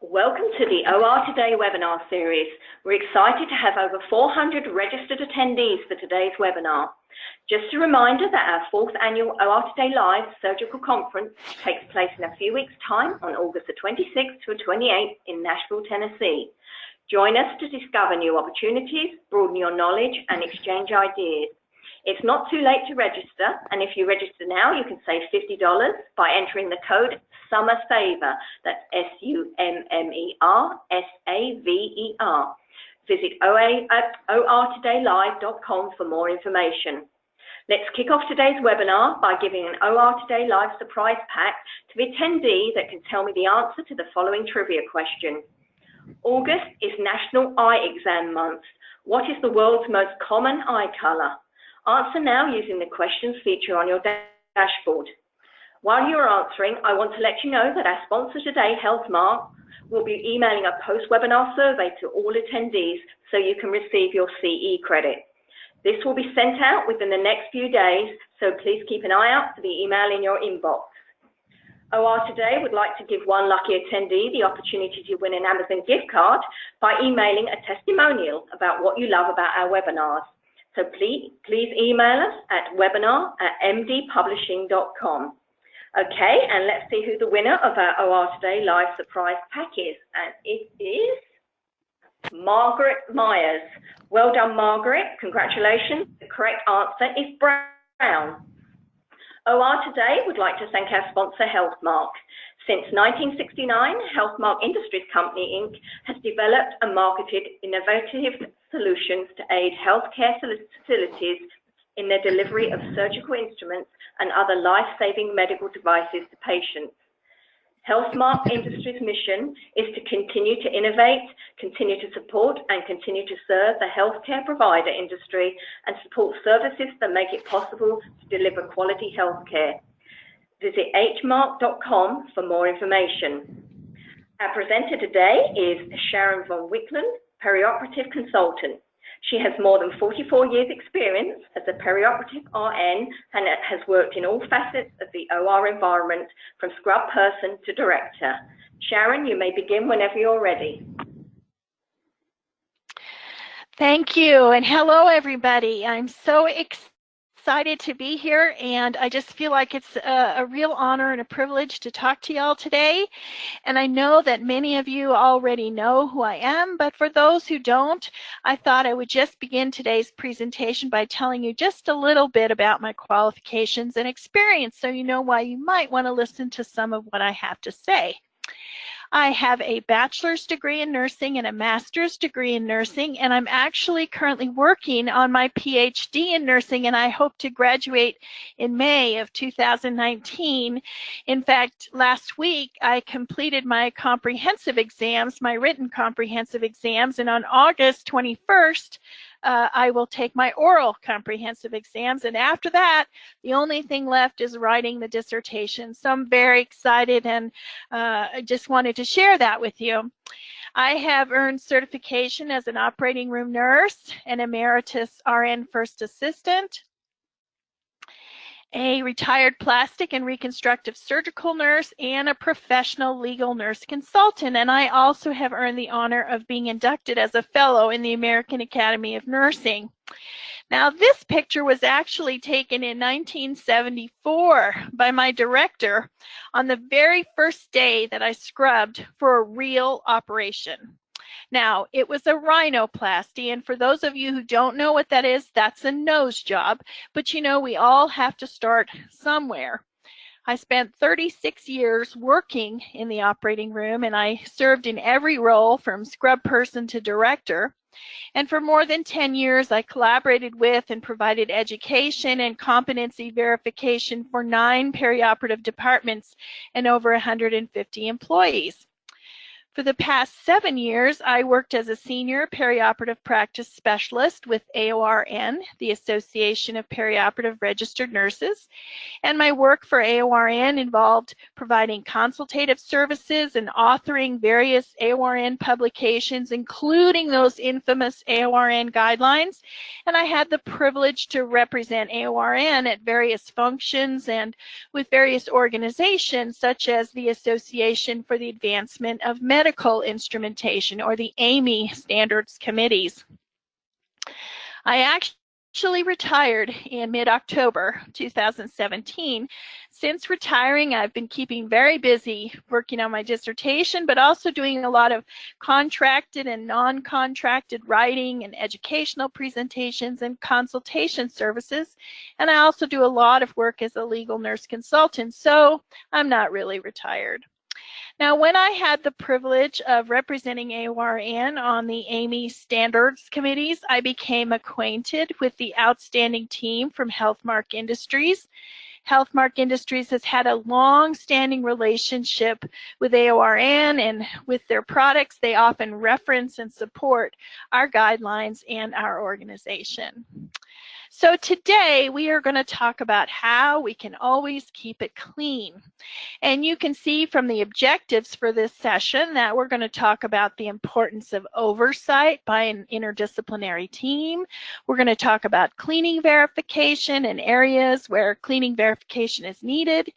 Welcome to the OR Today webinar series. We're excited to have over 400 registered attendees for today's webinar. Just a reminder that our 4th annual OR Today Live Surgical Conference takes place in a few weeks' time on August the 26th to 28th in Nashville, Tennessee. Join us to discover new opportunities, broaden your knowledge, and exchange ideas. It's not too late to register, and if you register now, you can save $50 by entering the code SUMMERSAVER, that's SUMMERSAVER. Visit ortodaylive.com for more information. Let's kick off today's webinar by giving an OR Today Live surprise pack to the attendee that can tell me the answer to the following trivia question. August is National Eye Exam Month. What is the world's most common eye color? Answer now using the questions feature on your dashboard. While you are answering, I want to let you know that our sponsor today, Healthmark, will be emailing a post-webinar survey to all attendees so you can receive your CE credit. This will be sent out within the next few days, so please keep an eye out for the email in your inbox. OR Today would like to give one lucky attendee the opportunity to win an Amazon gift card by emailing a testimonial about what you love about our webinars. So please email us at webinar@mdpublishing.com. Okay, and let's see who the winner of our OR Today Live Surprise Pack is. And it is Margaret Myers. Well done, Margaret. Congratulations. The correct answer is brown. OR Today would like to thank our sponsor, Healthmark. Since 1969, Healthmark Industries Company, Inc. has developed and marketed innovative solutions to aid healthcare facilities in their delivery of surgical instruments and other life-saving medical devices to patients. Healthmark Industries' mission is to continue to innovate, continue to support, and continue to serve the healthcare provider industry and support services that make it possible to deliver quality healthcare. Visit hmark.com for more information. Our presenter today is Sharon von Wickland, perioperative consultant. She has more than 44 years experience as a perioperative RN and has worked in all facets of the OR environment from scrub person to director. Sharon, you may begin whenever you're ready. Thank you, and hello everybody. I'm so excited to be here, and I just feel like it's a real honor and a privilege to talk to y'all today. And I know that many of you already know who I am, but for those who don't, I thought I would just begin today's presentation by telling you just a little bit about my qualifications and experience so you know why you might want to listen to some of what I have to say. I have a bachelor's degree in nursing and a master's degree in nursing, and I'm actually currently working on my PhD in nursing, and I hope to graduate in May of 2019. In fact, last week I completed my comprehensive exams, my written comprehensive exams, and on August 21st, I will take my oral comprehensive exams, and after that, the only thing left is writing the dissertation. So I'm very excited, and I just wanted to share that with you. I have earned certification as an operating room nurse, an emeritus RN first assistant, a retired plastic and reconstructive surgical nurse, and a professional legal nurse consultant. And I also have earned the honor of being inducted as a fellow in the American Academy of Nursing. Now, this picture was actually taken in 1974 by my director on the very first day that I scrubbed for a real operation. Now, it was a rhinoplasty, and for those of you who don't know what that is, that's a nose job. But you know, we all have to start somewhere. I spent 36 years working in the operating room, and I served in every role from scrub person to director. And for more than 10 years, I collaborated with and provided education and competency verification for 9 perioperative departments and over 150 employees. For the past 7 years, I worked as a senior perioperative practice specialist with AORN, the Association of Perioperative Registered Nurses, and my work for AORN involved providing consultative services and authoring various AORN publications, including those infamous AORN guidelines, and I had the privilege to represent AORN at various functions and with various organizations such as the Association for the Advancement of Medicine medical instrumentation, or the AMI standards committees. I actually retired in mid-October 2017. Since retiring, I've been keeping very busy working on my dissertation, but also doing a lot of contracted and non-contracted writing and educational presentations and consultation services. And I also do a lot of work as a legal nurse consultant, so I'm not really retired. Now, when I had the privilege of representing AORN on the AMI standards committees, I became acquainted with the outstanding team from Healthmark Industries. Healthmark Industries has had a long-standing relationship with AORN, and with their products, they often reference and support our guidelines and our organization. So today we are going to talk about how we can always keep it clean. And you can see from the objectives for this session that we're going to talk about the importance of oversight by an interdisciplinary team. We're going to talk about cleaning verification in areas where cleaning verification is needed,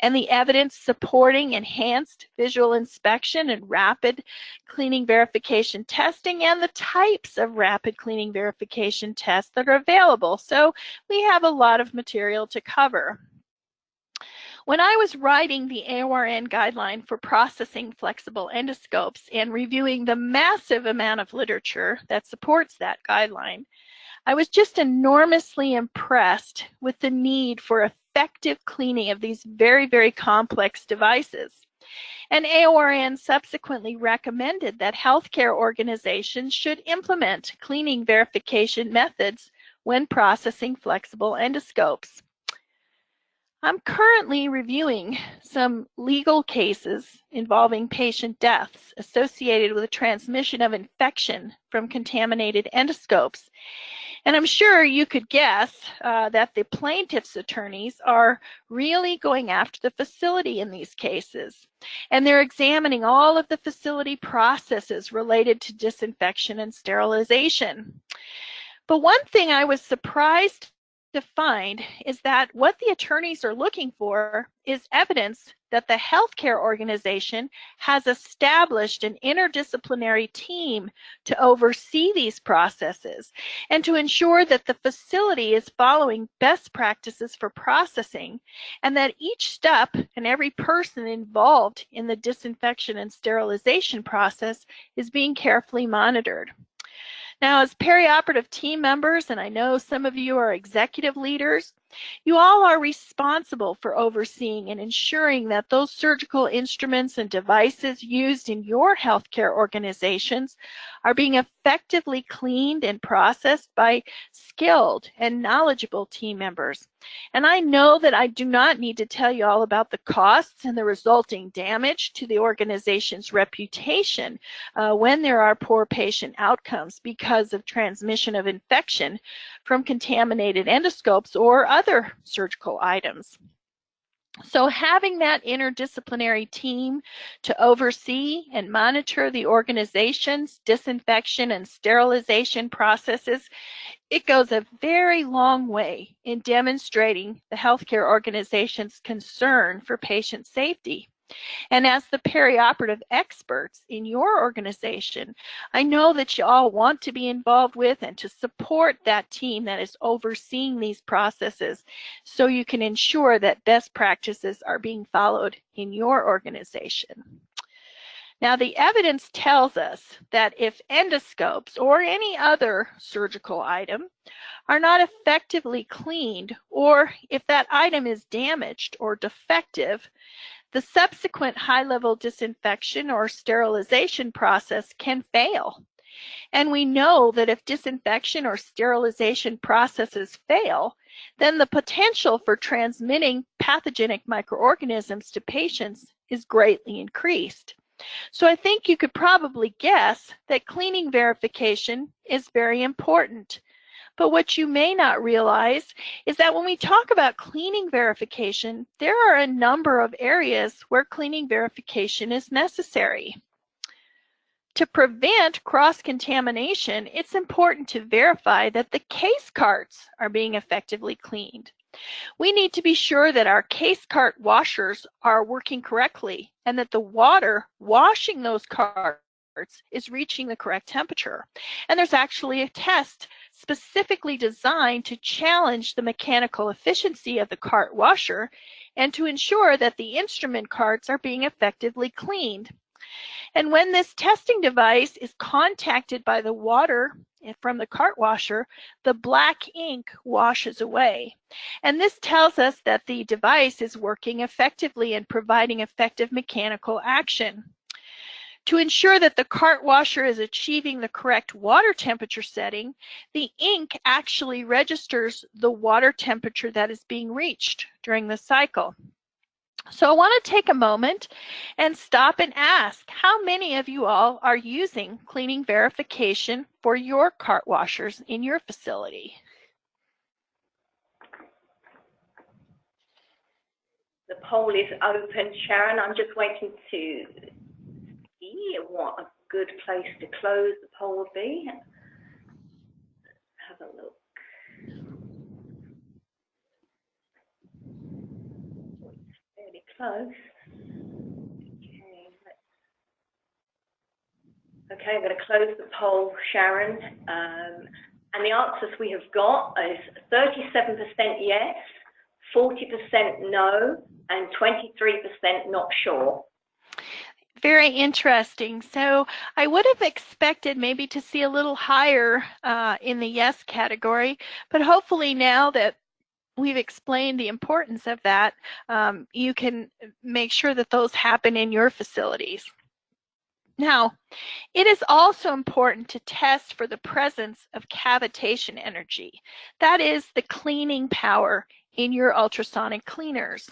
and the evidence supporting enhanced visual inspection and rapid cleaning verification testing, and the types of rapid cleaning verification tests that are available. So we have a lot of material to cover. When I was writing the AORN guideline for processing flexible endoscopes and reviewing the massive amount of literature that supports that guideline, I was just enormously impressed with the need for effective cleaning of these very, very complex devices. And AORN subsequently recommended that healthcare organizations should implement cleaning verification methods when processing flexible endoscopes. I'm currently reviewing some legal cases involving patient deaths associated with the transmission of infection from contaminated endoscopes. And I'm sure you could guess that the plaintiff's attorneys are really going after the facility in these cases. And they're examining all of the facility processes related to disinfection and sterilization. But one thing I was surprised to find is that what the attorneys are looking for is evidence that the healthcare organization has established an interdisciplinary team to oversee these processes and to ensure that the facility is following best practices for processing, and that each step and every person involved in the disinfection and sterilization process is being carefully monitored. Now, as perioperative team members, and I know some of you are executive leaders, you all are responsible for overseeing and ensuring that those surgical instruments and devices used in your healthcare organizations are being effectively cleaned and processed by skilled and knowledgeable team members. And I know that I do not need to tell you all about the costs and the resulting damage to the organization's reputation when there are poor patient outcomes because of transmission of infection from contaminated endoscopes or other surgical items. So having that interdisciplinary team to oversee and monitor the organization's disinfection and sterilization processes, it goes a very long way in demonstrating the healthcare organization's concern for patient safety. And as the perioperative experts in your organization, I know that you all want to be involved with and to support that team that is overseeing these processes so you can ensure that best practices are being followed in your organization. Now, the evidence tells us that if endoscopes or any other surgical item are not effectively cleaned, or if that item is damaged or defective, the subsequent high-level disinfection or sterilization process can fail. And we know that if disinfection or sterilization processes fail, then the potential for transmitting pathogenic microorganisms to patients is greatly increased. So I think you could probably guess that cleaning verification is very important. But what you may not realize is that when we talk about cleaning verification, there are a number of areas where cleaning verification is necessary. To prevent cross-contamination, it's important to verify that the case carts are being effectively cleaned. We need to be sure that our case cart washers are working correctly and that the water washing those carts is reaching the correct temperature. And there's actually a test specifically designed to challenge the mechanical efficiency of the cart washer and to ensure that the instrument carts are being effectively cleaned. And when this testing device is contacted by the water from the cart washer, the black ink washes away. And this tells us that the device is working effectively and providing effective mechanical action. To ensure that the cart washer is achieving the correct water temperature setting, the ink actually registers the water temperature that is being reached during the cycle. So I want to take a moment and stop and ask, how many of you all are using cleaning verification for your cart washers in your facility? The poll is open, Sharon. I'm just waiting to see what a good place to close the poll would be. Have a look. It's fairly close. Okay, I'm going to close the poll, Sharon. And the answers we have got is 37% yes, 40% no, and 23% not sure. Very interesting. So I would have expected maybe to see a little higher in the yes category, but hopefully now that we've explained the importance of that, you can make sure that those happen in your facilities. Now, it is also important to test for the presence of cavitation energy. That is the cleaning power in your ultrasonic cleaners.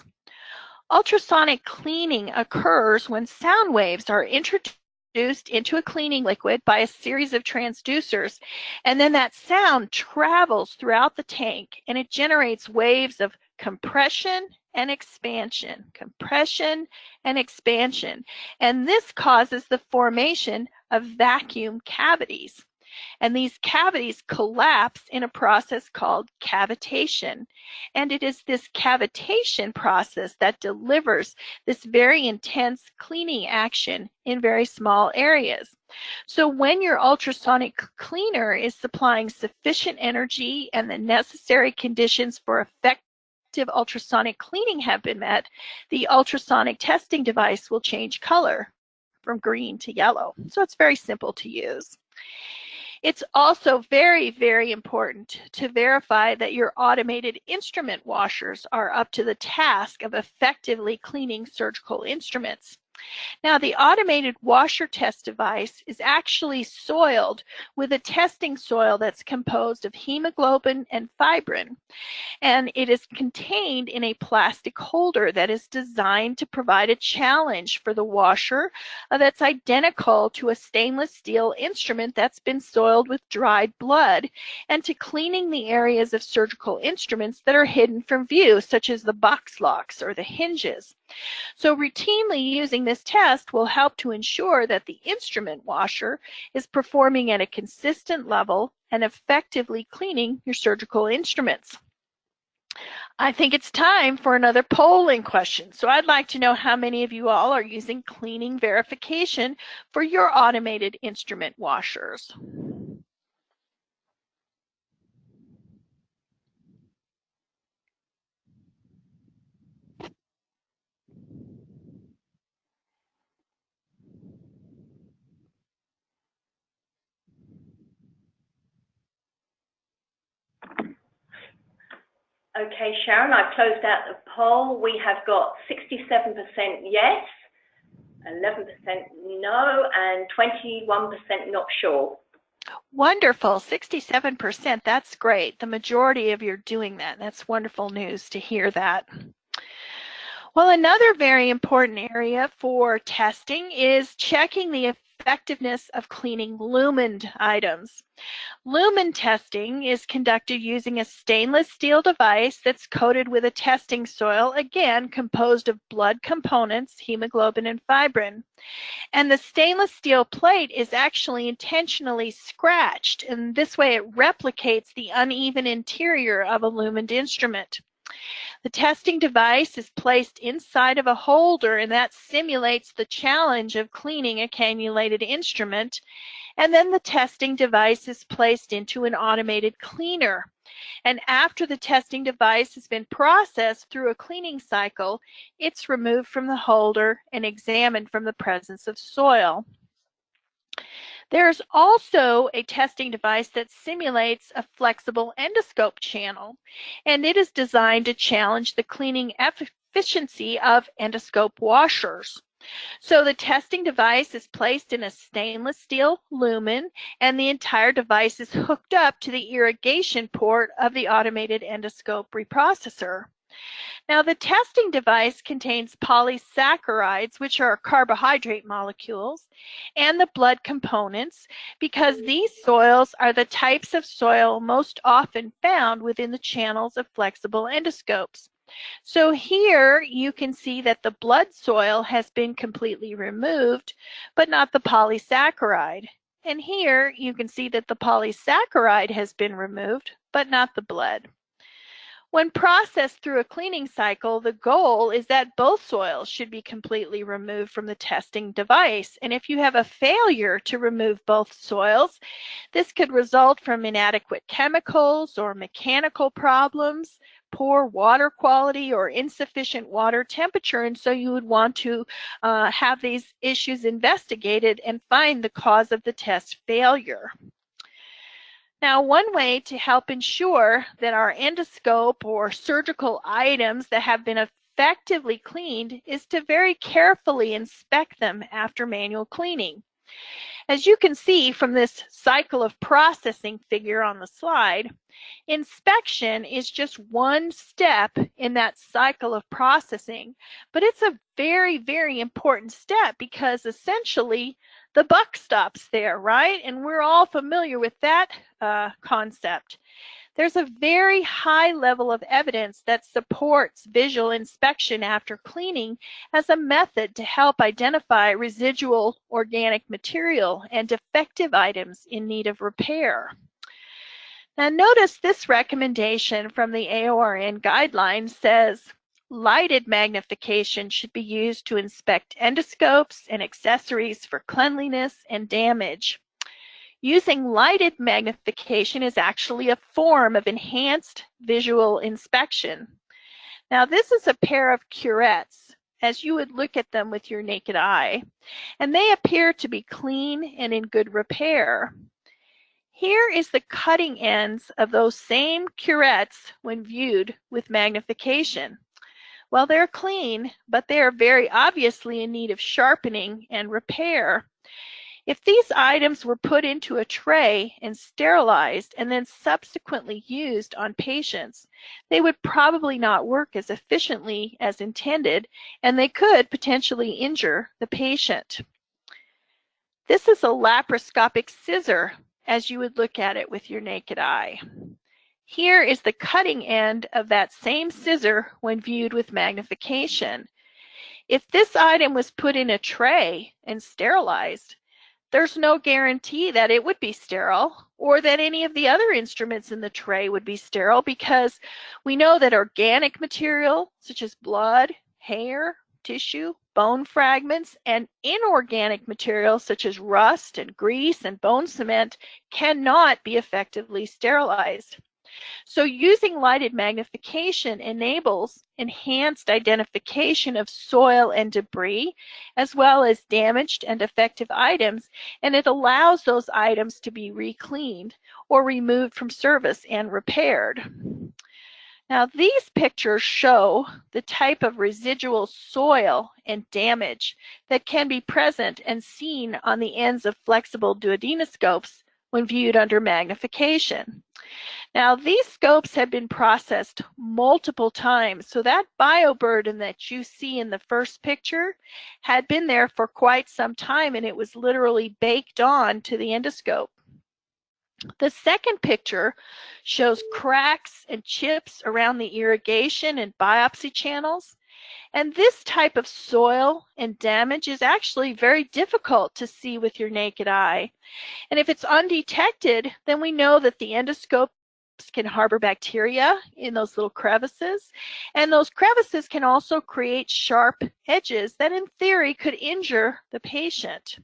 Ultrasonic cleaning occurs when sound waves are introduced into a cleaning liquid by a series of transducers, and then that sound travels throughout the tank and it generates waves of compression and expansion, and this causes the formation of vacuum cavities. And these cavities collapse in a process called cavitation. And it is this cavitation process that delivers this very intense cleaning action in very small areas. So when your ultrasonic cleaner is supplying sufficient energy and the necessary conditions for effective ultrasonic cleaning have been met, the ultrasonic testing device will change color from green to yellow. So it's very simple to use. It's also very, very important to verify that your automated instrument washers are up to the task of effectively cleaning surgical instruments. Now, the automated washer test device is actually soiled with a testing soil that's composed of hemoglobin and fibrin, and it is contained in a plastic holder that is designed to provide a challenge for the washer that's identical to a stainless steel instrument that's been soiled with dried blood, and to cleaning the areas of surgical instruments that are hidden from view, such as the box locks or the hinges. So routinely using this test will help to ensure that the instrument washer is performing at a consistent level and effectively cleaning your surgical instruments. I think it's time for another polling question. So I'd like to know how many of you all are using cleaning verification for your automated instrument washers. Okay, Sharon, I've closed out the poll. We have got 67% yes, 11% no, and 21% not sure. Wonderful, 67%, that's great. The majority of you are doing that. That's wonderful news to hear that. Well, another very important area for testing is checking the effectiveness of cleaning lumen items. Lumen testing is conducted using a stainless steel device that's coated with a testing soil, again composed of blood components, hemoglobin and fibrin. And the stainless steel plate is actually intentionally scratched, and this way it replicates the uneven interior of a lumen instrument. The testing device is placed inside of a holder, and that simulates the challenge of cleaning a cannulated instrument. And then the testing device is placed into an automated cleaner. And after the testing device has been processed through a cleaning cycle, it's removed from the holder and examined from the presence of soil. There's also a testing device that simulates a flexible endoscope channel, and it is designed to challenge the cleaning efficiency of endoscope washers. So the testing device is placed in a stainless steel lumen, and the entire device is hooked up to the irrigation port of the automated endoscope reprocessor. Now, the testing device contains polysaccharides, which are carbohydrate molecules, and the blood components, because these soils are the types of soil most often found within the channels of flexible endoscopes. So here you can see that the blood soil has been completely removed, but not the polysaccharide. And here you can see that the polysaccharide has been removed, but not the blood. When processed through a cleaning cycle, the goal is that both soils should be completely removed from the testing device. And if you have a failure to remove both soils, this could result from inadequate chemicals or mechanical problems, poor water quality, or insufficient water temperature. And so you would want to have these issues investigated and find the cause of the test failure. Now, one way to help ensure that our endoscope or surgical items that have been effectively cleaned is to very carefully inspect them after manual cleaning. As you can see from this cycle of processing figure on the slide, inspection is just one step in that cycle of processing, but it's a very, very important step because essentially the buck stops there, right? And we're all familiar with that concept. There's a very high level of evidence that supports visual inspection after cleaning as a method to help identify residual organic material and defective items in need of repair. Now notice this recommendation from the AORN Guideline says lighted magnification should be used to inspect endoscopes and accessories for cleanliness and damage. Using lighted magnification is actually a form of enhanced visual inspection. Now, this is a pair of curettes, as you would look at them with your naked eye, and they appear to be clean and in good repair. Here is the cutting ends of those same curettes when viewed with magnification. Well, they're clean, but they are very obviously in need of sharpening and repair. If these items were put into a tray and sterilized and then subsequently used on patients, they would probably not work as efficiently as intended, and they could potentially injure the patient. This is a laparoscopic scissor, as you would look at it with your naked eye. Here is the cutting end of that same scissor when viewed with magnification. If this item was put in a tray and sterilized, there's no guarantee that it would be sterile or that any of the other instruments in the tray would be sterile, because we know that organic material such as blood, hair, tissue, bone fragments, and inorganic materials such as rust and grease and bone cement cannot be effectively sterilized. So using lighted magnification enables enhanced identification of soil and debris, as well as damaged and defective items, and it allows those items to be re-cleaned or removed from service and repaired. Now, these pictures show the type of residual soil and damage that can be present and seen on the ends of flexible duodenoscopes when viewed under magnification. Now, these scopes have been processed multiple times, so that bioburden that you see in the first picture had been there for quite some time, and it was literally baked on to the endoscope. The second picture shows cracks and chips around the irrigation and biopsy channels. And this type of soil and damage is actually very difficult to see with your naked eye. And if it's undetected, then we know that the endoscope can harbor bacteria in those little crevices, and those crevices can also create sharp edges that in theory could injure the patient.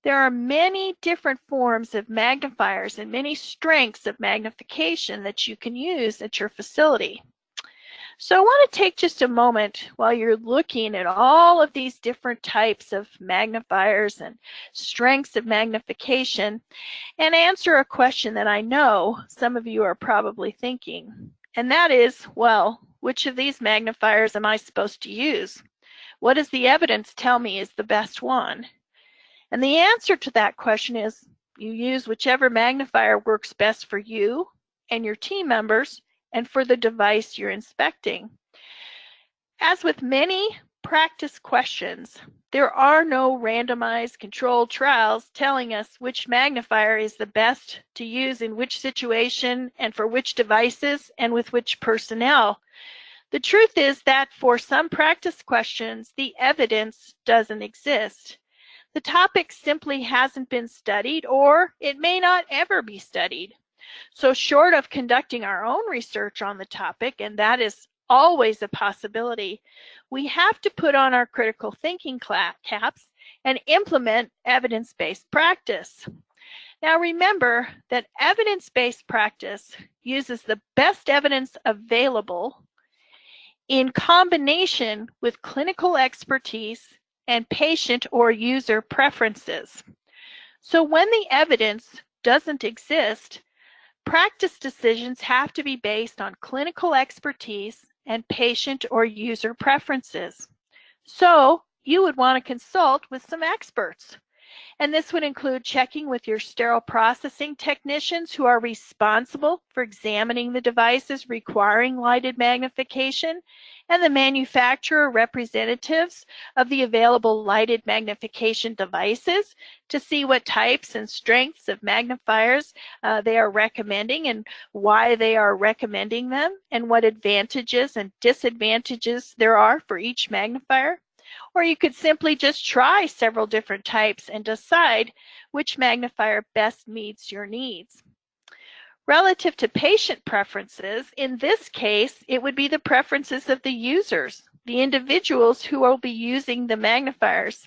There are many different forms of magnifiers and many strengths of magnification that you can use at your facility. So I want to take just a moment while you're looking at all of these different types of magnifiers and strengths of magnification and answer a question that I know some of you are probably thinking. And that is, well, which of these magnifiers am I supposed to use? What does the evidence tell me is the best one? And the answer to that question is you use whichever magnifier works best for you and your team members and for the device you're inspecting. As with many practice questions, there are no randomized controlled trials telling us which magnifier is the best to use in which situation and for which devices and with which personnel. The truth is that for some practice questions, the evidence doesn't exist. The topic simply hasn't been studied, or it may not ever be studied. So short of conducting our own research on the topic, and that is always a possibility, we have to put on our critical thinking caps and implement evidence-based practice. Now remember that evidence-based practice uses the best evidence available in combination with clinical expertise and patient or user preferences. So when the evidence doesn't exist, practice decisions have to be based on clinical expertise and patient or user preferences. So you would want to consult with some experts. And this would include checking with your sterile processing technicians who are responsible for examining the devices requiring lighted magnification, and the manufacturer representatives of the available lighted magnification devices to see what types and strengths of magnifiers they are recommending and why they are recommending them, and what advantages and disadvantages there are for each magnifier. Or you could simply just try several different types and decide which magnifier best meets your needs. Relative to patient preferences, in this case, it would be the preferences of the users, the individuals who will be using the magnifiers.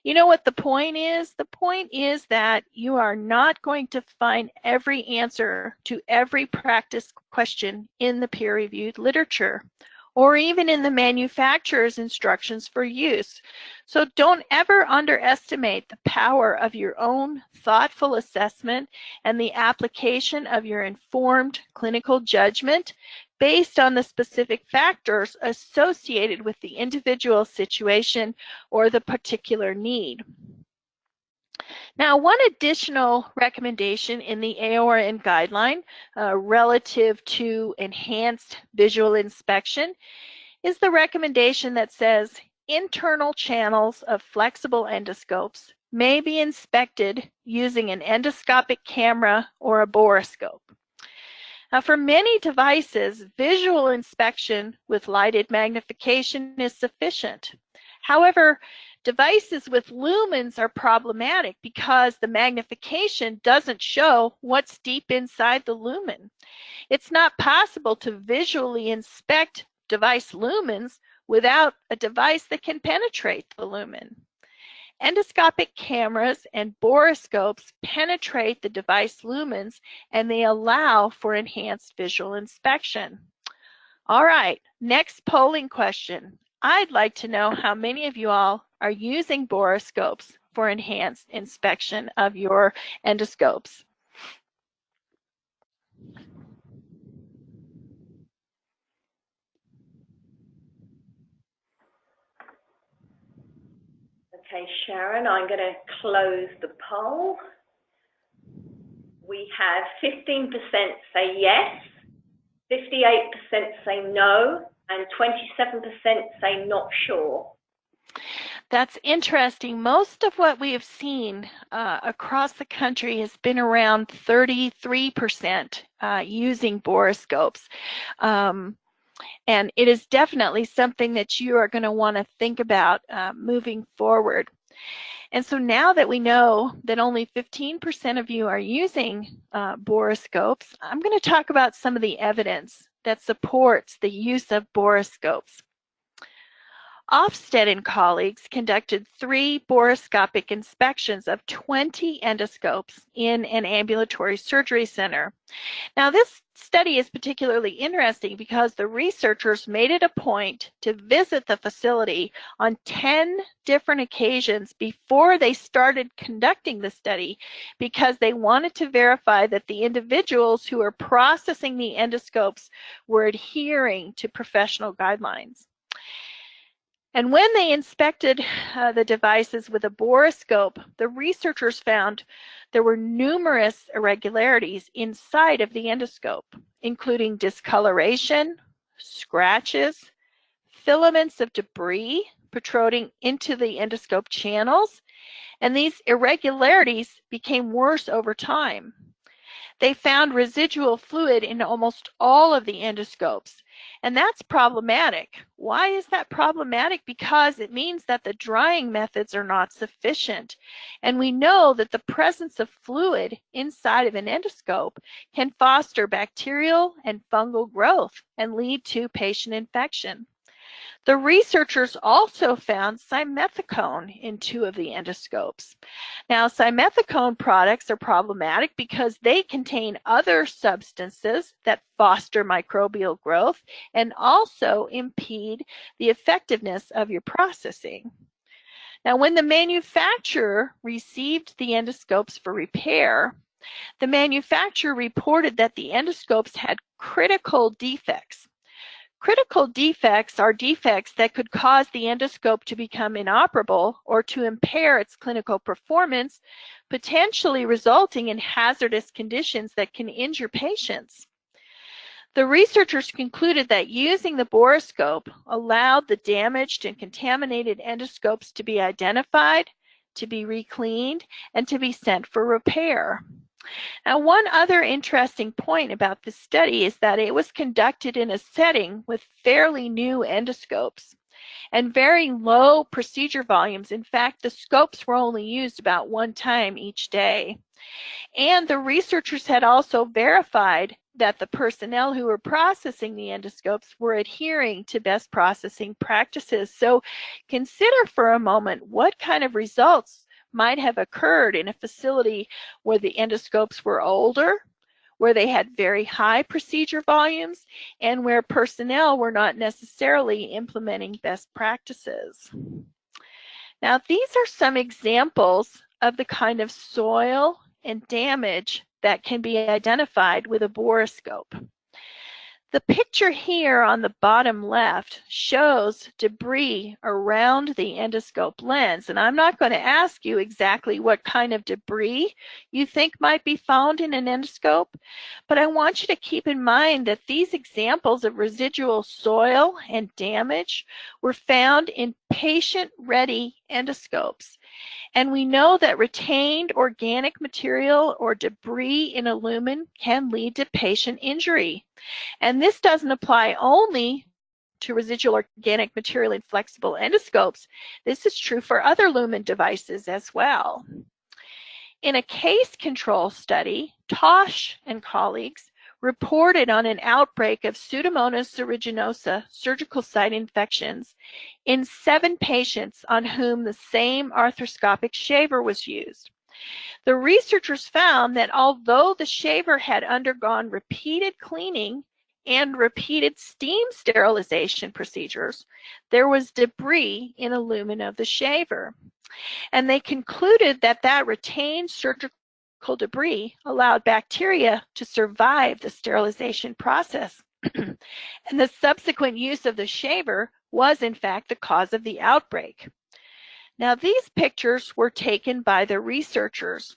You know what the point is? The point is that you are not going to find every answer to every practice question in the peer-reviewed literature, or even in the manufacturer's instructions for use. So don't ever underestimate the power of your own thoughtful assessment and the application of your informed clinical judgment based on the specific factors associated with the individual situation or the particular need. Now, one additional recommendation in the AORN guideline relative to enhanced visual inspection is the recommendation that says internal channels of flexible endoscopes may be inspected using an endoscopic camera or a borescope. Now, for many devices, visual inspection with lighted magnification is sufficient. However, devices with lumens are problematic because the magnification doesn't show what's deep inside the lumen. It's not possible to visually inspect device lumens without a device that can penetrate the lumen. Endoscopic cameras and borescopes penetrate the device lumens, and they allow for enhanced visual inspection. All right, next polling question. I'd like to know how many of you all are using borescopes for enhanced inspection of your endoscopes. Okay, Sharon, I'm going to close the poll. We have 15% say yes, 58% say no, and 27% say not sure. That's interesting. Most of what we have seen across the country has been around 33% using borescopes. And it is definitely something that you are going to want to think about moving forward. And so now that we know that only 15% of you are using borescopes, I'm going to talk about some of the evidence that supports the use of borescopes. Ofsted and colleagues conducted 3 borescopic inspections of 20 endoscopes in an ambulatory surgery center. Now, this study is particularly interesting because the researchers made it a point to visit the facility on 10 different occasions before they started conducting the study, because they wanted to verify that the individuals who were processing the endoscopes were adhering to professional guidelines. And when they inspected the devices with a borescope, the researchers found there were numerous irregularities inside of the endoscope, including discoloration, scratches, filaments of debris protruding into the endoscope channels, and these irregularities became worse over time. They found residual fluid in almost all of the endoscopes, and that's problematic. Why is that problematic? Because it means that the drying methods are not sufficient. And we know that the presence of fluid inside of an endoscope can foster bacterial and fungal growth and lead to patient infection. The researchers also found simethicone in 2 of the endoscopes. Now, simethicone products are problematic because they contain other substances that foster microbial growth and also impede the effectiveness of your processing. Now, when the manufacturer received the endoscopes for repair, the manufacturer reported that the endoscopes had critical defects. Critical defects are defects that could cause the endoscope to become inoperable or to impair its clinical performance, potentially resulting in hazardous conditions that can injure patients. The researchers concluded that using the borescope allowed the damaged and contaminated endoscopes to be identified, to be recleaned, and to be sent for repair. Now, one other interesting point about this study is that it was conducted in a setting with fairly new endoscopes and very low procedure volumes. In fact, the scopes were only used about 1 time each day. And the researchers had also verified that the personnel who were processing the endoscopes were adhering to best processing practices. So consider for a moment what kind of results might have occurred in a facility where the endoscopes were older, where they had very high procedure volumes, and where personnel were not necessarily implementing best practices. Now, these are some examples of the kind of soil and damage that can be identified with a borescope. The picture here on the bottom left shows debris around the endoscope lens, and I'm not going to ask you exactly what kind of debris you think might be found in an endoscope, but I want you to keep in mind that these examples of residual soil and damage were found in patient-ready endoscopes. And we know that retained organic material or debris in a lumen can lead to patient injury. And this doesn't apply only to residual organic material in flexible endoscopes. This is true for other lumen devices as well. In a case control study, Tosh and colleagues reported on an outbreak of Pseudomonas aeruginosa surgical site infections in 7 patients on whom the same arthroscopic shaver was used. The researchers found that although the shaver had undergone repeated cleaning and repeated steam sterilization procedures, there was debris in a lumen of the shaver. And they concluded that that retained surgical debris allowed bacteria to survive the sterilization process. And the subsequent use of the shaver was, in fact, the cause of the outbreak. Now, these pictures were taken by the researchers,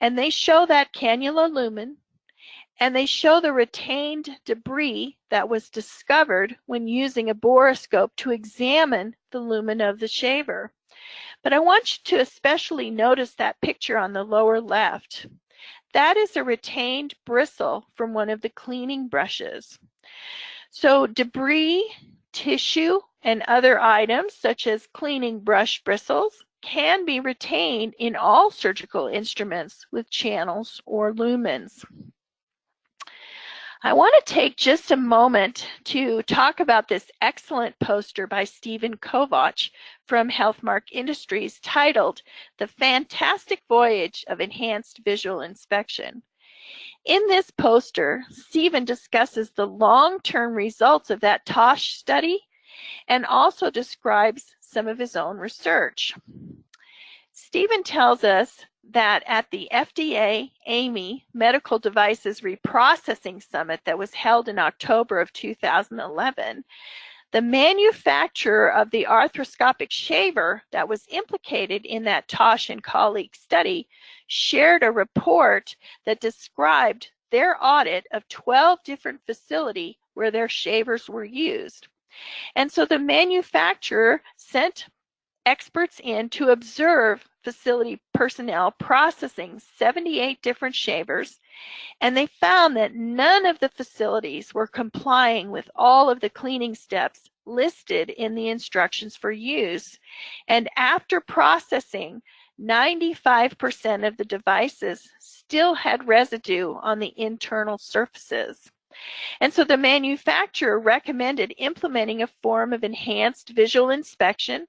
and they show that cannula lumen, and they show the retained debris that was discovered when using a borescope to examine the lumen of the shaver. But I want you to especially notice that picture on the lower left. That is a retained bristle from one of the cleaning brushes. So debris, tissue, and other items such as cleaning brush bristles can be retained in all surgical instruments with channels or lumens. I want to take just a moment to talk about this excellent poster by Stephen Kovach from Healthmark Industries titled "The Fantastic Voyage of Enhanced Visual Inspection." In this poster, Stephen discusses the long-term results of that TOSH study and also describes some of his own research. Stephen tells us that at the FDA AMI Medical Devices Reprocessing Summit that was held in October of 2011, the manufacturer of the arthroscopic shaver that was implicated in that Tosh and colleague study shared a report that described their audit of 12 different facilities where their shavers were used. And so the manufacturer sent experts in to observe facility personnel processing 78 different shavers, and they found that none of the facilities were complying with all of the cleaning steps listed in the instructions for use. And after processing, 95% of the devices still had residue on the internal surfaces. And so the manufacturer recommended implementing a form of enhanced visual inspection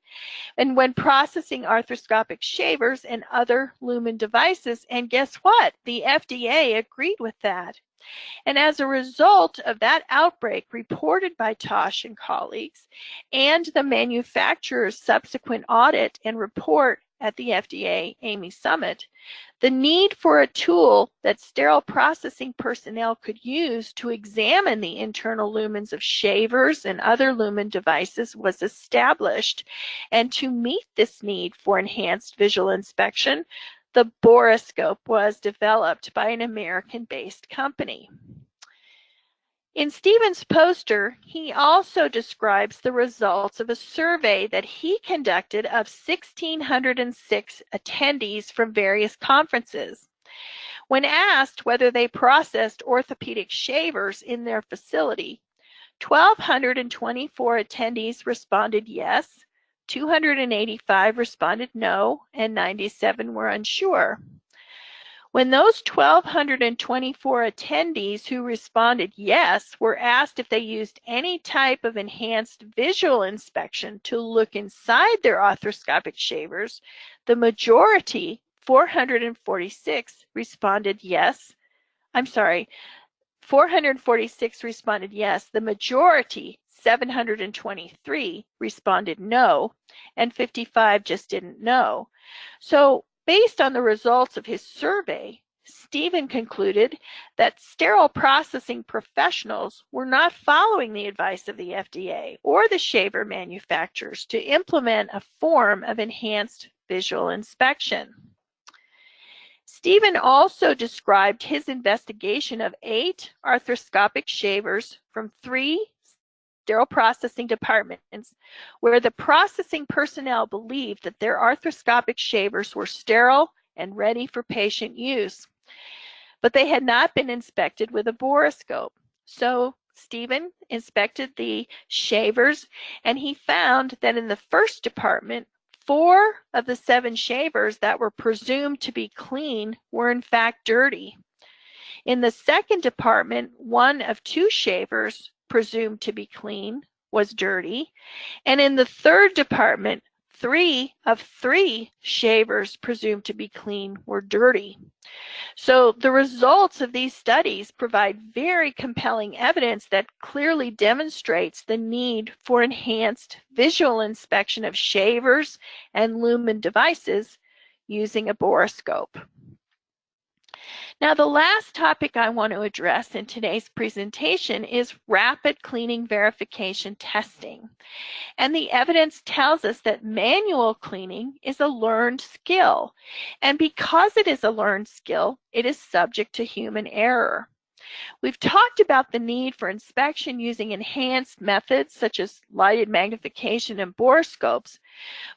and when processing arthroscopic shavers and other lumen devices. And guess what? The FDA agreed with that. And as a result of that outbreak reported by Tosh and colleagues and the manufacturer's subsequent audit and report at the FDA AMI Summit, the need for a tool that sterile processing personnel could use to examine the internal lumens of shavers and other lumen devices was established. And to meet this need for enhanced visual inspection, the Borescope was developed by an American-based company. In Stephen's poster, he also describes the results of a survey that he conducted of 1,606 attendees from various conferences. When asked whether they processed orthopedic shavers in their facility, 1,224 attendees responded yes, 285 responded no, and 97 were unsure. When those 1,224 attendees who responded yes were asked if they used any type of enhanced visual inspection to look inside their arthroscopic shavers, the majority, 446, responded yes. 446 responded yes. The majority, 723, responded no, and 55 just didn't know. So, based on the results of his survey, Stephen concluded that sterile processing professionals were not following the advice of the FDA or the shaver manufacturers to implement a form of enhanced visual inspection. Stephen also described his investigation of 8 arthroscopic shavers from 3 sterile processing departments where the processing personnel believed that their arthroscopic shavers were sterile and ready for patient use, but they had not been inspected with a borescope. So Stephen inspected the shavers, and he found that in the first department, 4 of the 7 shavers that were presumed to be clean were in fact dirty. In the second department, 1 of 2 shavers presumed to be clean was dirty. And in the third department, 3 of 3 shavers presumed to be clean were dirty. So the results of these studies provide very compelling evidence that clearly demonstrates the need for enhanced visual inspection of shavers and lumen devices using a borescope. Now, the last topic I want to address in today's presentation is rapid cleaning verification testing. And the evidence tells us that manual cleaning is a learned skill. And because it is a learned skill, it is subject to human error. We've talked about the need for inspection using enhanced methods such as lighted magnification and borescopes,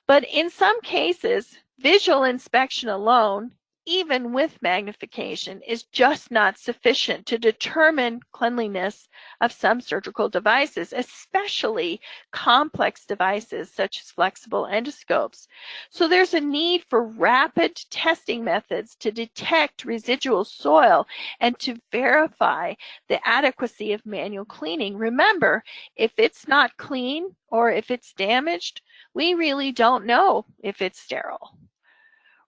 but in some cases, visual inspection alone even with magnification, is just not sufficient to determine cleanliness of some surgical devices, especially complex devices such as flexible endoscopes. So there's a need for rapid testing methods to detect residual soil and to verify the adequacy of manual cleaning. Remember, if it's not clean or if it's damaged, we really don't know if it's sterile.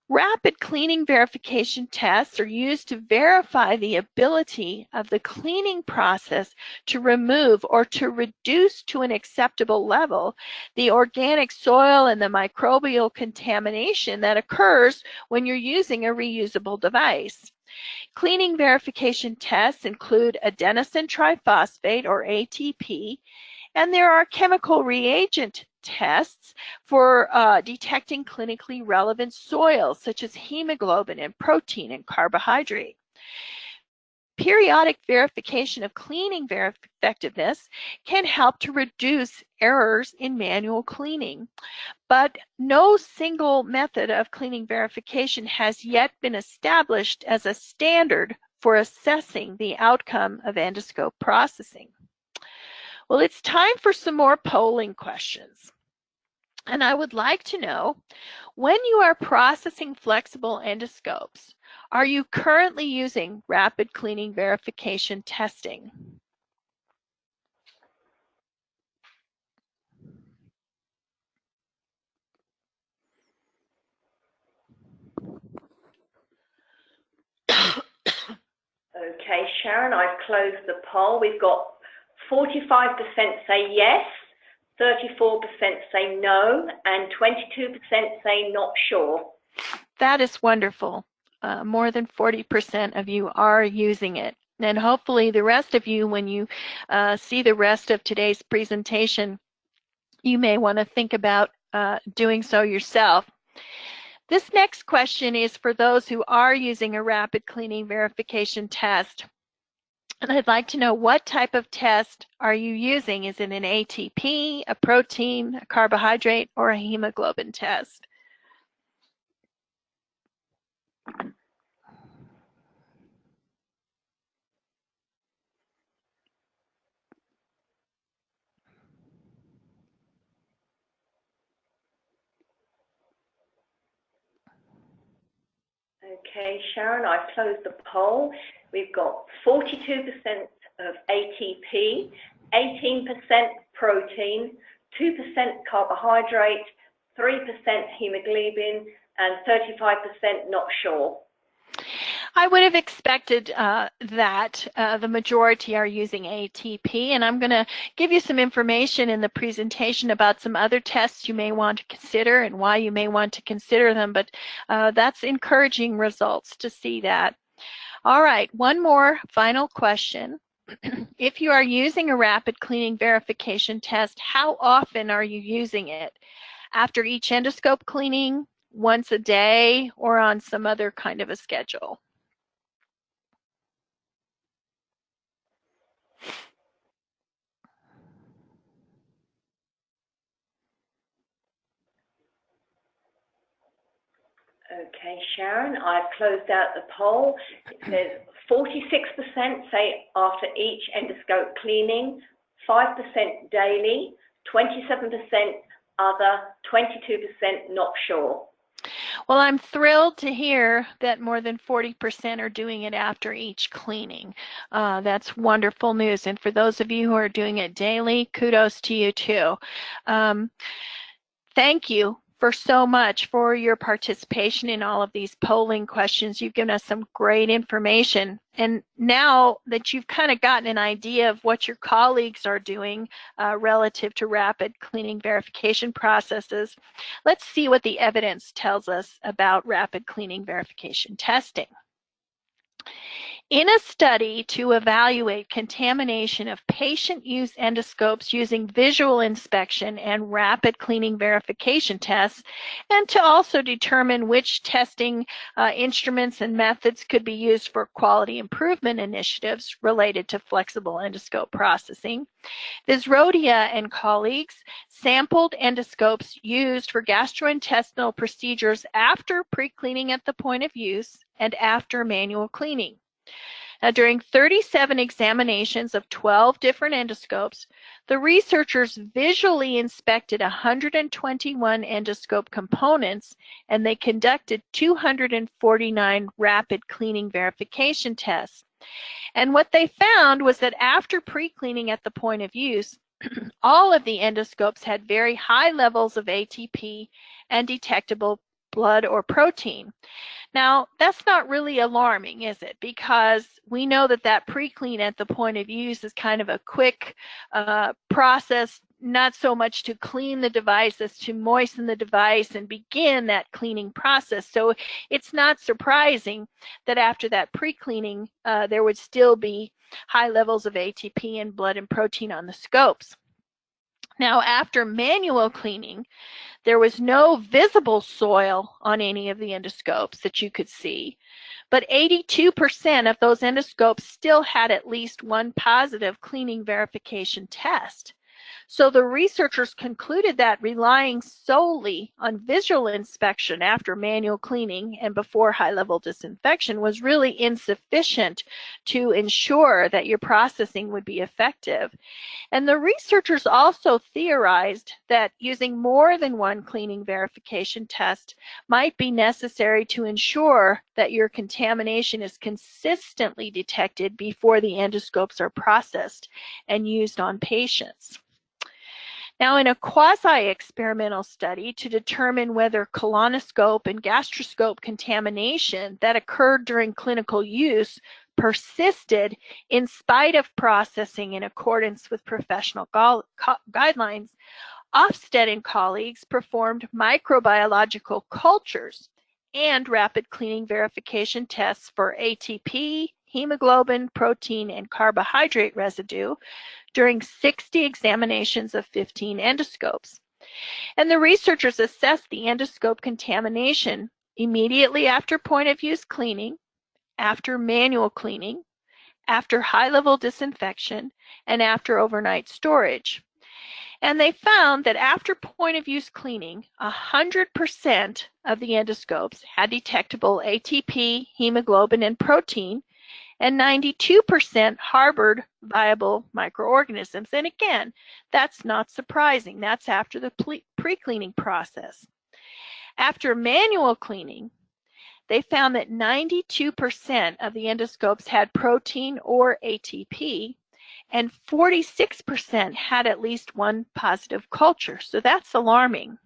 Rapid cleaning verification tests are used to verify the ability of the cleaning process to remove or to reduce to an acceptable level the organic soil and the microbial contamination that occurs when you're using a reusable device. Cleaning verification tests include adenosine triphosphate, or ATP, and there are chemical reagent tests for detecting clinically relevant soils such as hemoglobin and protein and carbohydrate. Periodic verification of cleaning effectiveness can help to reduce errors in manual cleaning, but no single method of cleaning verification has yet been established as a standard for assessing the outcome of endoscope processing. Well, it's time for some more polling questions. And I would like to know, when you are processing flexible endoscopes, are you currently using rapid cleaning verification testing? Okay, Sharon, I've closed the poll. We've got 45% say yes, 34% say no, and 22% say not sure. That is wonderful. More than 40% of you are using it. And hopefully the rest of you, when you see the rest of today's presentation, you may want to think about doing so yourself. This next question is for those who are using a rapid cleaning verification test. And I'd like to know, what type of test are you using? Is it an ATP, a protein, a carbohydrate, or a hemoglobin test? Okay, Sharon, I've closed the poll. We've got 42% of ATP, 18% protein, 2% carbohydrate, 3% hemoglobin, and 35% not sure. I would have expected that the majority are using ATP, and I'm going to give you some information in the presentation about some other tests you may want to consider and why you may want to consider them, but that's encouraging results to see that. All right, one more final question. If you are using a rapid cleaning verification test, how often are you using it? After each endoscope cleaning, once a day, or on some other kind of a schedule? Okay, Sharon, I've closed out the poll. It says 46% say after each endoscope cleaning, 5% daily, 27% other, 22% not sure. Well, I'm thrilled to hear that more than 40% are doing it after each cleaning. That's wonderful news. And for those of you who are doing it daily, kudos to you too. Thank you for so much for your participation in all of these polling questions. You've given us some great information. And now that you've kind of gotten an idea of what your colleagues are doing relative to rapid cleaning verification processes, let's see what the evidence tells us about rapid cleaning verification testing. In a study to evaluate contamination of patient-use endoscopes using visual inspection and rapid cleaning verification tests, and to also determine which testing instruments and methods could be used for quality improvement initiatives related to flexible endoscope processing, Visrodia and colleagues sampled endoscopes used for gastrointestinal procedures after pre-cleaning at the point of use and after manual cleaning. Now, during 37 examinations of 12 different endoscopes, the researchers visually inspected 121 endoscope components, and they conducted 249 rapid cleaning verification tests. And what they found was that after pre-cleaning at the point of use, all of the endoscopes had very high levels of ATP and detectable blood or protein. Now, that's not really alarming, is it? Because we know that that pre-clean at the point of use is kind of a quick process, not so much to clean the device as to moisten the device and begin that cleaning process. So it's not surprising that after that pre-cleaning, there would still be high levels of ATP and blood and protein on the scopes. Now, after manual cleaning, there was no visible soil on any of the endoscopes that you could see, but 82% of those endoscopes still had at least one positive cleaning verification test. So the researchers concluded that relying solely on visual inspection after manual cleaning and before high-level disinfection was really insufficient to ensure that your processing would be effective. And the researchers also theorized that using more than one cleaning verification test might be necessary to ensure that your contamination is consistently detected before the endoscopes are processed and used on patients. Now, in a quasi-experimental study to determine whether colonoscope and gastroscope contamination that occurred during clinical use persisted in spite of processing in accordance with professional guidelines, Ofsted and colleagues performed microbiological cultures and rapid cleaning verification tests for ATP, hemoglobin, protein, and carbohydrate residue during 60 examinations of 15 endoscopes. And the researchers assessed the endoscope contamination immediately after point-of-use cleaning, after manual cleaning, after high-level disinfection, and after overnight storage. And they found that after point-of-use cleaning, 100% of the endoscopes had detectable ATP, hemoglobin, and protein, and 92% harbored viable microorganisms. And again, that's not surprising. That's after the pre-cleaning process. After manual cleaning, they found that 92% of the endoscopes had protein or ATP, and 46% had at least one positive culture. So that's alarming.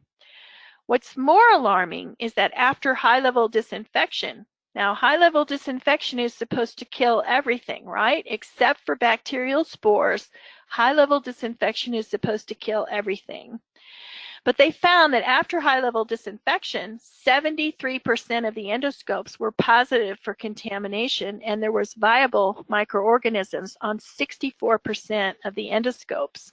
What's more alarming is that after high-level disinfection, now high-level disinfection is supposed to kill everything, right? Except for bacterial spores, high-level disinfection is supposed to kill everything. But they found that after high-level disinfection, 73% of the endoscopes were positive for contamination, and there was viable microorganisms on 64% of the endoscopes.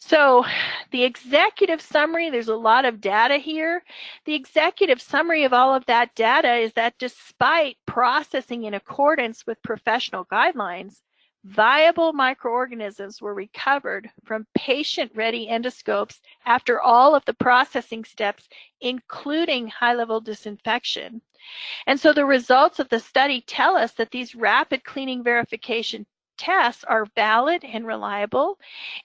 So the executive summary, there's a lot of data here. The executive summary of all of that data is that despite processing in accordance with professional guidelines, viable microorganisms were recovered from patient-ready endoscopes after all of the processing steps, including high-level disinfection. And so the results of the study tell us that these rapid cleaning verification tests are valid and reliable,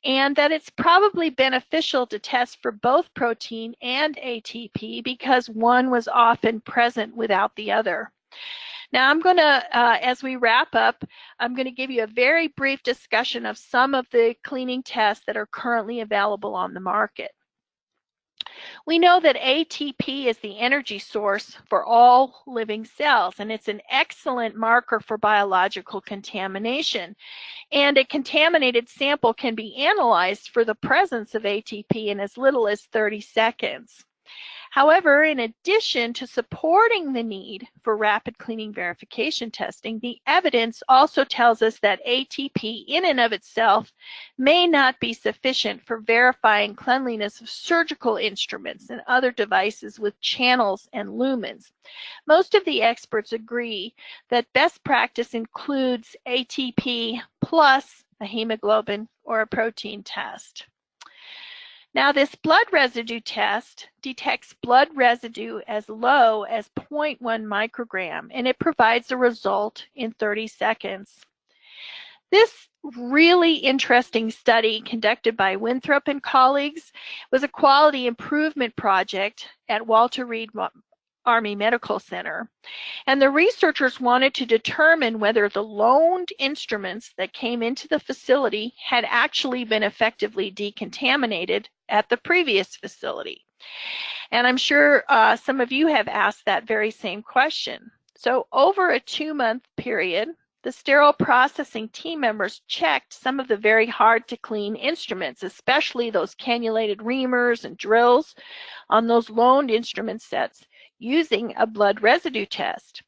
and that it's probably beneficial to test for both protein and ATP because one was often present without the other. Now I'm going to, as we wrap up, I'm going to give you a very brief discussion of some of the cleaning tests that are currently available on the market. We know that ATP is the energy source for all living cells, and it's an excellent marker for biological contamination. And a contaminated sample can be analyzed for the presence of ATP in as little as 30 seconds. However, in addition to supporting the need for rapid cleaning verification testing, the evidence also tells us that ATP in and of itself may not be sufficient for verifying cleanliness of surgical instruments and other devices with channels and lumens. Most of the experts agree that best practice includes ATP plus a hemoglobin or a protein test. Now, this blood residue test detects blood residue as low as 0.1 microgram, and it provides a result in 30 seconds. This really interesting study conducted by Winthrop and colleagues was a quality improvement project at Walter Reed Army Medical Center. And the researchers wanted to determine whether the loaned instruments that came into the facility had actually been effectively decontaminated at the previous facility. And I'm sure some of you have asked that very same question. So over a 2-month period, the sterile processing team members checked some of the very hard to clean instruments, especially those cannulated reamers and drills on those loaned instrument sets, using a blood residue test.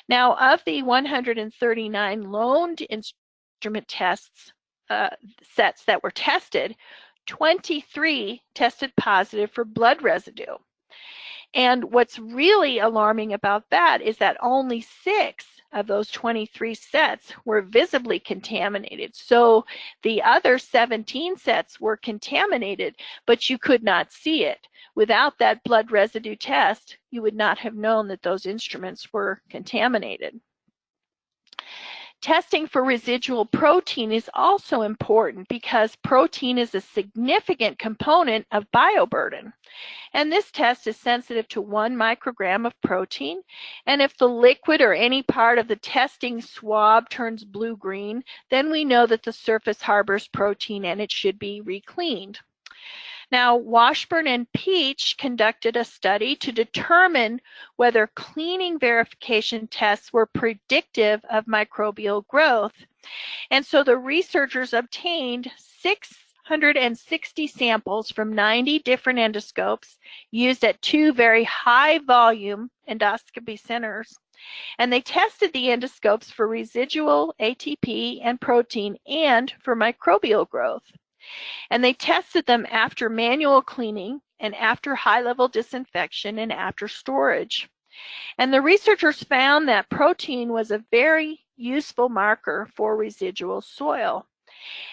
Now, of the 139 loaned instrument tests sets that were tested, 23 tested positive for blood residue. And what's really alarming about that is that only 6 of those 23 sets were visibly contaminated. So the other 17 sets were contaminated, but you could not see it. Without that blood residue test, you would not have known that those instruments were contaminated. Testing for residual protein is also important because protein is a significant component of bioburden. And this test is sensitive to 1 microgram of protein. And if the liquid or any part of the testing swab turns blue-green, then we know that the surface harbors protein and it should be recleaned. Now, Washburn and Peach conducted a study to determine whether cleaning verification tests were predictive of microbial growth. And so the researchers obtained 660 samples from 90 different endoscopes used at 2 very high-volume endoscopy centers. And they tested the endoscopes for residual ATP and protein and for microbial growth. And they tested them after manual cleaning and after high-level disinfection and after storage. And the researchers found that protein was a very useful marker for residual soil.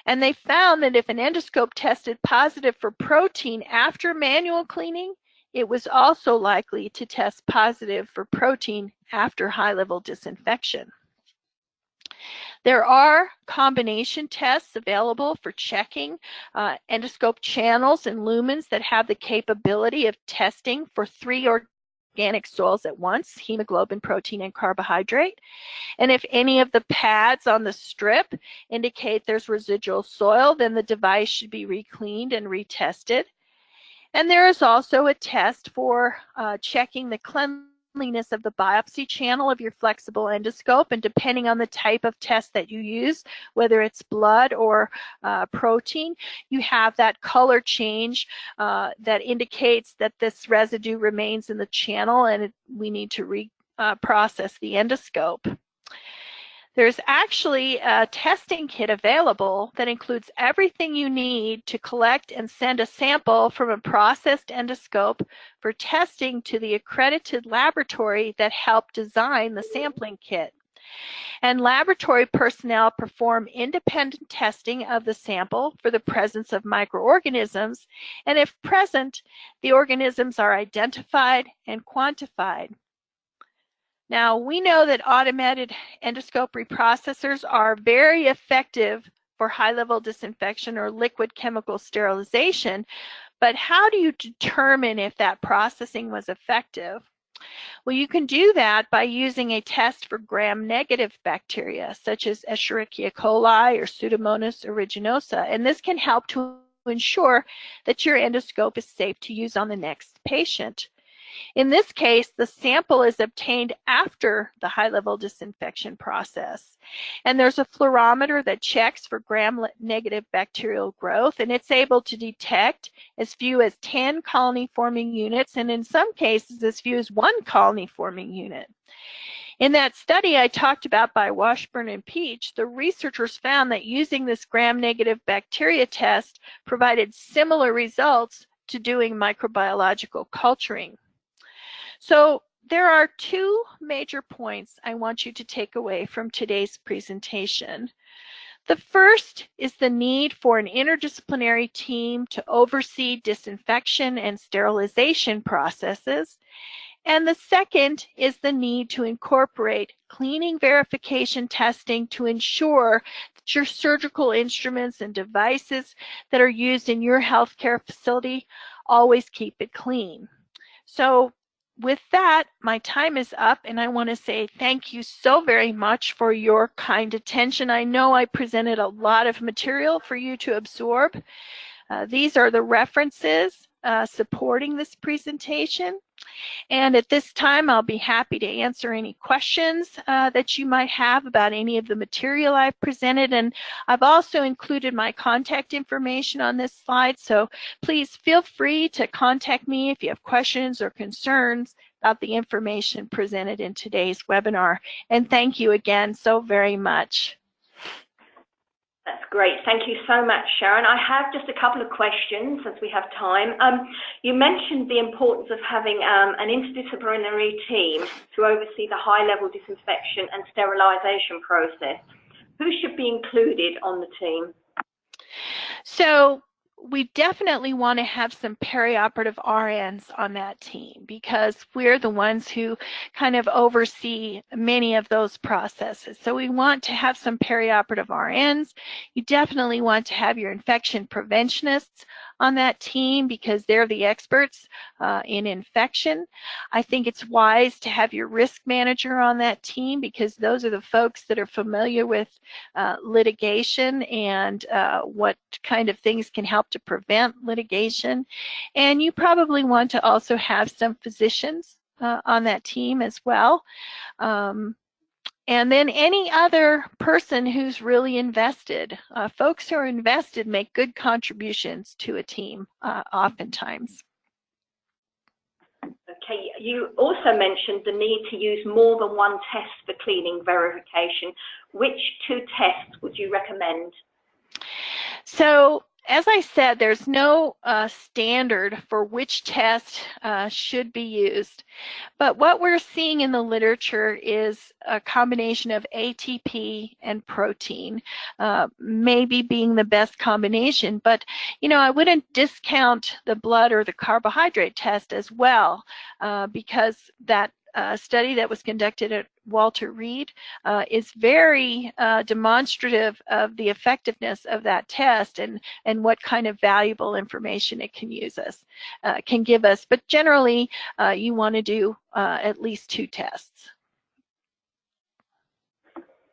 And they found that if an endoscope tested positive for protein after manual cleaning, it was also likely to test positive for protein after high-level disinfection. There are combination tests available for checking endoscope channels and lumens that have the capability of testing for 3 organic soils at once: hemoglobin, protein, and carbohydrate. And if any of the pads on the strip indicate there's residual soil, then the device should be recleaned and retested. And there is also a test for checking the cleanliness of the biopsy channel of your flexible endoscope, and depending on the type of test that you use, whether it's blood or protein, you have that color change that indicates that this residue remains in the channel and we need to reprocess the endoscope. There's actually a testing kit available that includes everything you need to collect and send a sample from a processed endoscope for testing to the accredited laboratory that helped design the sampling kit. And laboratory personnel perform independent testing of the sample for the presence of microorganisms, and if present, the organisms are identified and quantified. Now, we know that automated endoscope reprocessors are very effective for high-level disinfection or liquid chemical sterilization, but how do you determine if that processing was effective? Well, you can do that by using a test for gram-negative bacteria, such as Escherichia coli or Pseudomonas aeruginosa, and this can help to ensure that your endoscope is safe to use on the next patient. In this case, the sample is obtained after the high-level disinfection process. And there's a fluorometer that checks for gram-negative bacterial growth, and it's able to detect as few as 10 colony-forming units, and in some cases as few as 1 colony-forming unit. In that study I talked about by Washburn and Peach, the researchers found that using this gram-negative bacteria test provided similar results to doing microbiological culturing. So there are 2 major points I want you to take away from today's presentation. The first is the need for an interdisciplinary team to oversee disinfection and sterilization processes. And the second is the need to incorporate cleaning verification testing to ensure that your surgical instruments and devices that are used in your healthcare facility always keep it clean. So with that, my time is up, and I want to say thank you so very much for your kind attention. I know I presented a lot of material for you to absorb. These are the references supporting this presentation. And at this time, I'll be happy to answer any questions that you might have about any of the material I've presented. And I've also included my contact information on this slide, so please feel free to contact me if you have questions or concerns about the information presented in today's webinar. And thank you again so very much. That's great. Thank you so much, Sharon. I have just a couple of questions as we have time. You mentioned the importance of having an interdisciplinary team to oversee the high-level disinfection and sterilization process. Who should be included on the team? So we definitely want to have some perioperative RNs on that team because we're the ones who kind of oversee many of those processes. So we want to have some perioperative RNs. You definitely want to have your infection preventionists on that team because they're the experts in infection. I think it's wise to have your risk manager on that team because those are the folks that are familiar with litigation and what kind of things can help to prevent litigation. And you probably want to also have some physicians on that team as well. And then any other person who's really invested. Folks who are invested make good contributions to a team oftentimes. Okay, you also mentioned the need to use more than one test for cleaning verification. Which 2 tests would you recommend? So, as I said, there's no standard for which test should be used. But what we're seeing in the literature is a combination of ATP and protein, maybe being the best combination. But, you know, I wouldn't discount the blood or the carbohydrate test as well because that study that was conducted at Walter Reed is very demonstrative of the effectiveness of that test and what kind of valuable information it can give us. But generally, you want to do at least 2 tests.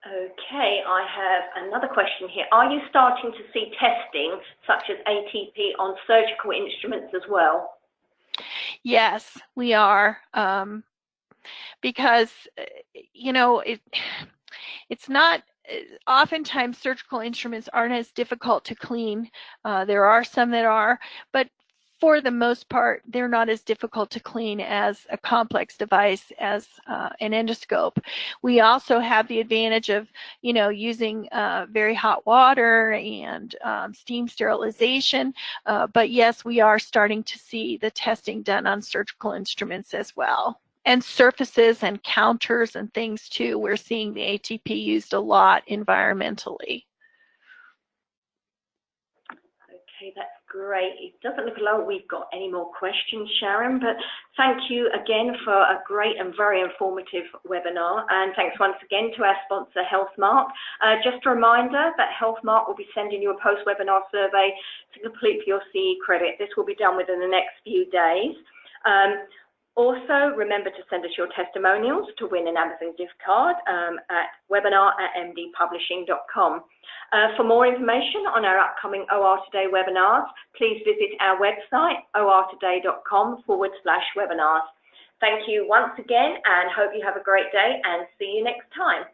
Okay, I have another question here. Are you starting to see testing such as ATP on surgical instruments as well? Yes, we are. Because, you know, it's not, oftentimes surgical instruments aren't as difficult to clean. There are some that are, but for the most part, they're not as difficult to clean as a complex device as an endoscope. We also have the advantage of, you know, using very hot water and steam sterilization. But yes, we are starting to see the testing done on surgical instruments as well. And surfaces and counters and things too. We're seeing the ATP used a lot environmentally. Okay, that's great. It doesn't look like we've got any more questions, Sharon, but thank you again for a great and very informative webinar. And thanks once again to our sponsor, HealthMark. Just a reminder that HealthMark will be sending you a post-webinar survey to complete for your CE credit. This will be done within the next few days. Also, remember to send us your testimonials to win an Amazon gift card at webinar@mdpublishing.com. For more information on our upcoming OR Today webinars, please visit our website, ortoday.com/webinars. Thank you once again, and hope you have a great day, and see you next time.